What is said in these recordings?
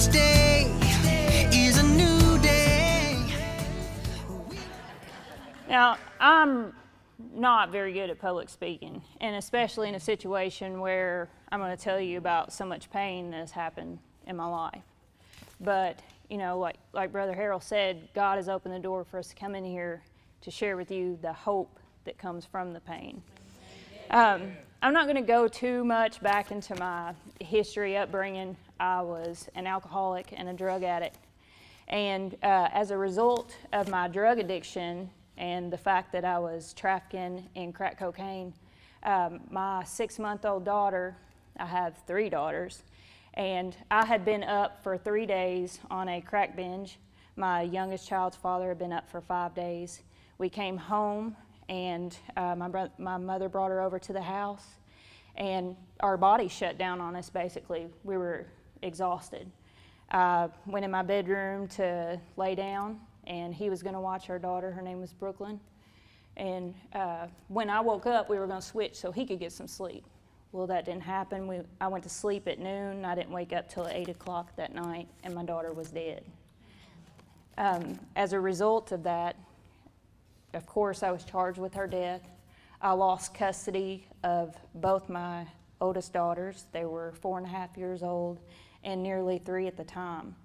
Each day is a new day. Now, I'm not very good at public speaking, and especially in a situation where I'm going to tell you about so much pain that has happened in my life. But, you know, like Brother Harold said, God has opened the door for us to come in here to share with you the hope that comes from the pain. I'm not going to go too much back into my history, upbringing. I was an alcoholic and a drug addict. And as a result of my drug addiction and the fact that I was trafficking in crack cocaine, my 6-month-old daughter, I have 3 daughters, and I had been up for 3 days on a crack binge. My youngest child's father had been up for 5 days. We came home, and my mother brought her over to the house, and our body shut down on us, basically. We were exhausted. I went in my bedroom to lay down, and he was going to watch our daughter. Her name was Brooklyn. And when I woke up, we were going to switch so he could get some sleep. Well, that didn't happen. I went to sleep at noon. I didn't wake up till 8 o'clock that night, and my daughter was dead. As a result of that, of course, I was charged with her death. I lost custody of both my oldest daughters. They were 4.5 years old and nearly 3 at the time.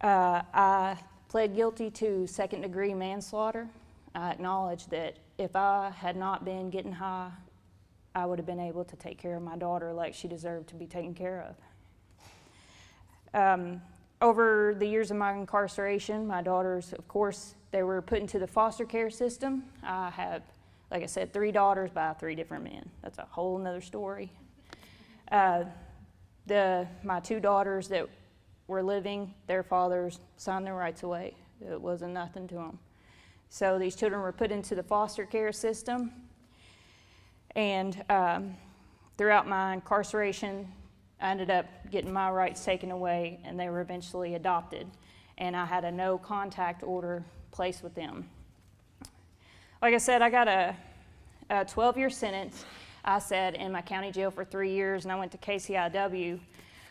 I pled guilty to second-degree manslaughter. I acknowledge that if I had not been getting high, I would have been able to take care of my daughter like she deserved to be taken care of. Over the years of my incarceration, my daughters, of course, they were put into the foster care system. I have, like I said, 3 daughters by 3 different men. That's a whole nother story. My 2 daughters that were living, their fathers signed their rights away. It wasn't nothing to them. So these children were put into the foster care system. And throughout my incarceration, I ended up getting my rights taken away, and they were eventually adopted. And I had a no contact order placed with them. Like I said, I got a 12-year sentence. I sat in my county jail for 3 years, and I went to KCIW.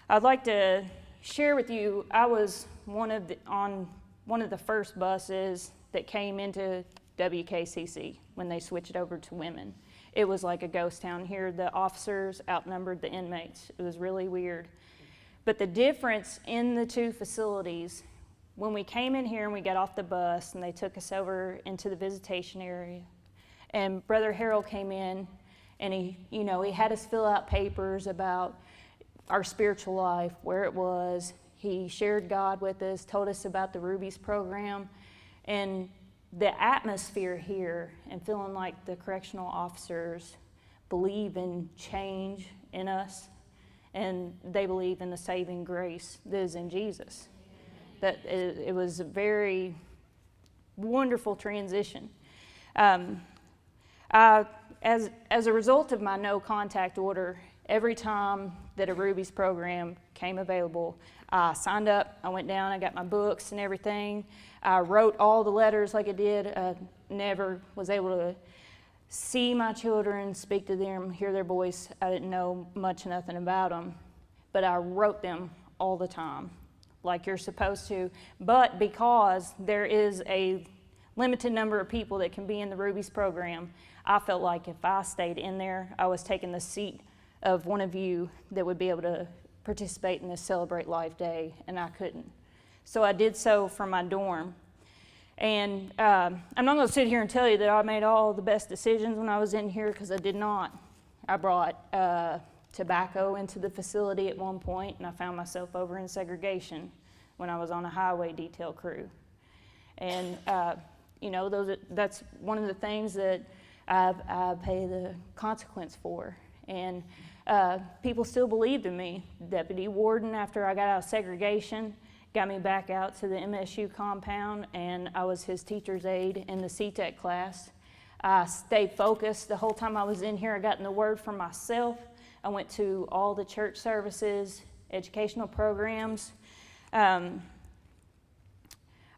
I'd like to share with you, I was on one of the first buses that came into WKCC when they switched over to women. It was like a ghost town here. The officers outnumbered the inmates. It was really weird. But the difference in the 2 facilities, when we came in here and we got off the bus and they took us over into the visitation area, and Brother Harold came in and he had us fill out papers about our spiritual life, where it was. He shared God with us, told us about the Rubies program, and the atmosphere here, and feeling like the correctional officers believe in change in us, and they believe in the saving grace that is in Jesus. That it was a very wonderful transition. As a result of my no contact order, every time that a Rubies program came available, I signed up, I went down, I got my books and everything. I wrote all the letters like I did. I never was able to see my children, speak to them, hear their voice. I didn't know nothing about them, but I wrote them all the time, like you're supposed to. But because there is a limited number of people that can be in the Rubies program, I felt like if I stayed in there, I was taking the seat of one of you that would be able to participate in this Celebrate Life Day, and I couldn't. So I did so from my dorm. And I'm not going to sit here and tell you that I made all the best decisions when I was in here, because I did not. I brought tobacco into the facility at one point, and I found myself over in segregation when I was on a highway detail crew. And that's one of the things that I pay the consequence for. And people still believed in me. Deputy warden, after I got out of segregation, got me back out to the MSU compound, and I was his teacher's aide in the CTEC class. I stayed focused the whole time I was in here. I got in the Word for myself. I went to all the church services, educational programs. I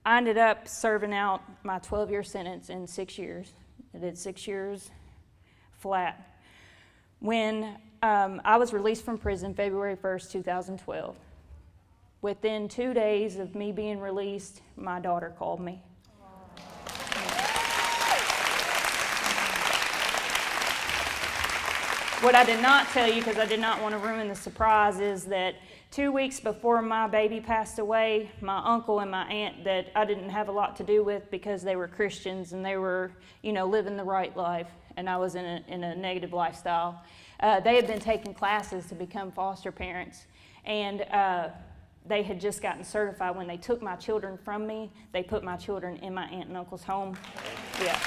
ended up serving out my 12-year sentence in 6 years. I did 6 years flat. When I was released from prison February 1st, 2012, Within 2 days of me being released, my daughter called me. What I did not tell you, because I did not want to ruin the surprise, is that 2 weeks before my baby passed away, my uncle and my aunt that I didn't have a lot to do with because they were Christians and they were, living the right life, and I was in a negative lifestyle. They had been taking classes to become foster parents, and they had just gotten certified. When they took my children from me, they put my children in my aunt and uncle's home. Yeah.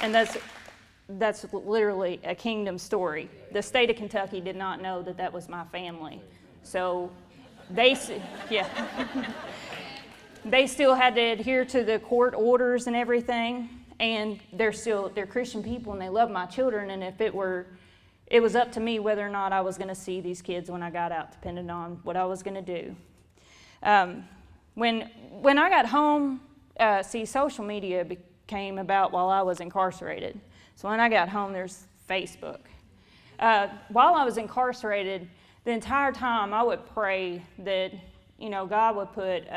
And that's literally a kingdom story. The state of Kentucky did not know that that was my family. So they still had to adhere to the court orders and everything, and they're Christian people and they love my children, and if it was up to me whether or not I was going to see these kids when I got out, depending on what I was going to do. When I got home, social media came about while I was incarcerated. So when I got home, there's Facebook. While I was incarcerated, the entire time I would pray that, God would put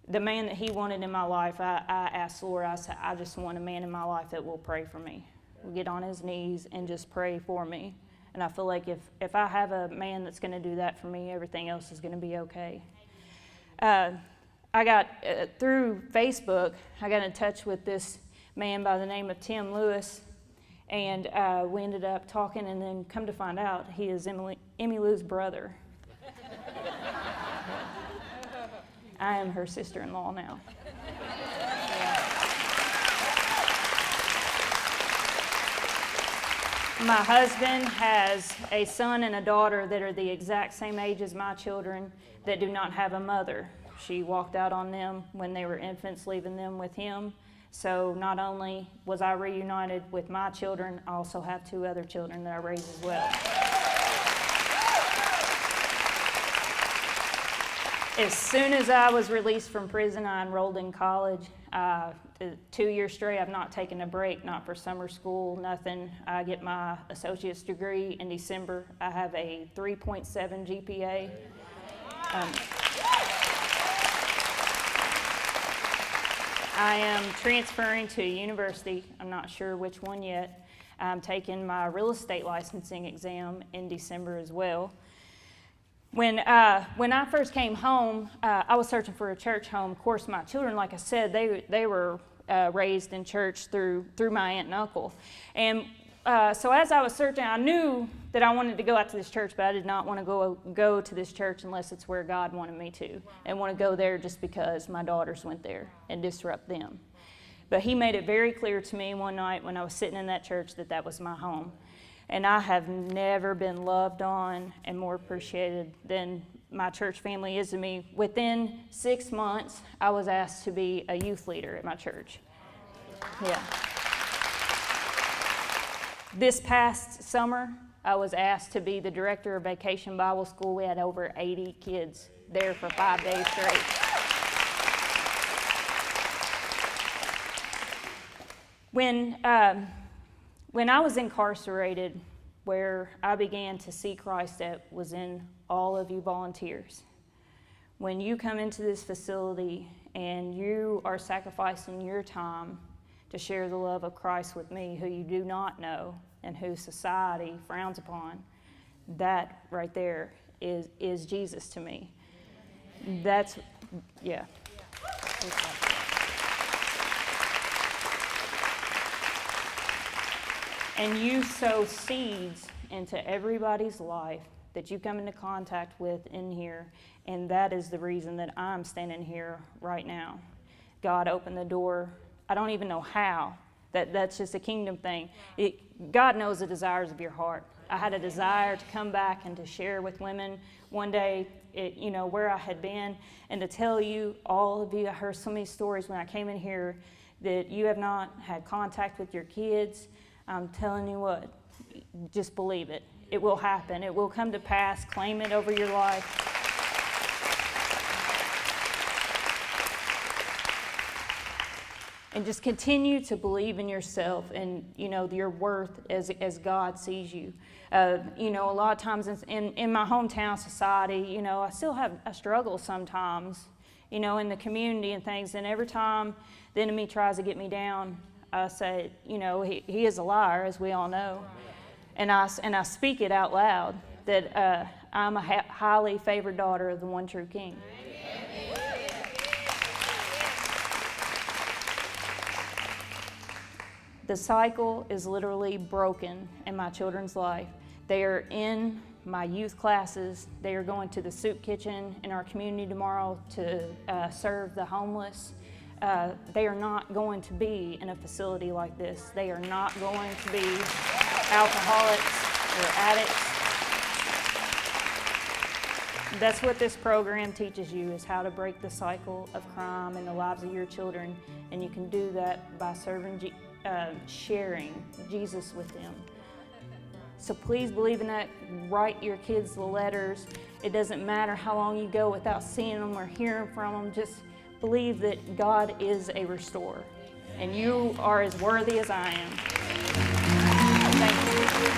the man that He wanted in my life. I asked the Lord, I said, I just want a man in my life that will pray for me, will get on his knees and just pray for me. And I feel like if I have a man that's going to do that for me, everything else is going to be okay. I got, through Facebook, I got in touch with this man by the name of Tim Lewis, and we ended up talking, and then come to find out he is Emmy Lou's brother. I am her sister-in-law now. My husband has a son and a daughter that are the exact same age as my children that do not have a mother. She walked out on them when they were infants, leaving them with him. So not only was I reunited with my children, I also have 2 other children that I raised as well. As soon as I was released from prison, I enrolled in college. 2 years straight, I've not taken a break, not for summer school, nothing. I get my associate's degree in December. I have a 3.7 GPA. I am transferring to a university. I'm not sure which one yet. I'm taking my real estate licensing exam in December as well. When I first came home, I was searching for a church home. Of course, my children, like I said, they were raised in church through my aunt and uncle. And so as I was searching, I knew that I wanted to go out to this church, but I did not want to go to this church unless it's where God wanted me to, and want to go there just because my daughters went there and disrupt them. But He made it very clear to me one night when I was sitting in that church that was my home. And I have never been loved on and more appreciated than my church family is to me. Within 6 months, I was asked to be a youth leader at my church. Yeah. This past summer, I was asked to be the director of Vacation Bible School. We had over 80 kids there for 5 days straight. When I was incarcerated, where I began to see Christ that was in all of you volunteers. When you come into this facility and you are sacrificing your time to share the love of Christ with me, who you do not know and who society frowns upon, that right there is Jesus to me. That's, yeah. And you sow seeds into everybody's life that you come into contact with in here, and that is the reason that I'm standing here right now. God opened the door. I don't even know how. That's just a kingdom thing. God knows the desires of your heart. I had a desire to come back and to share with women one day, where I had been, and to tell you, all of you, I heard so many stories when I came in here that you have not had contact with your kids. I'm telling you what, just believe it. It will happen. It will come to pass. Claim it over your life. And just continue to believe in yourself and, your worth as God sees you. A lot of times in my hometown society, I struggle sometimes, in the community and things. And every time the enemy tries to get me down, I say, he is a liar, as we all know. And I speak it out loud that I'm a highly favored daughter of the one true King. The cycle is literally broken in my children's life. They are in my youth classes. They are going to the soup kitchen in our community tomorrow to serve the homeless. They are not going to be in a facility like this. They are not going to be alcoholics or addicts. That's what this program teaches you, is how to break the cycle of crime in the lives of your children. And you can do that by sharing Jesus with them. So please believe in that. Write your kids the letters. It doesn't matter how long you go without seeing them or hearing from them. Just believe that God is a restorer, and you are as worthy as I am. Thank you.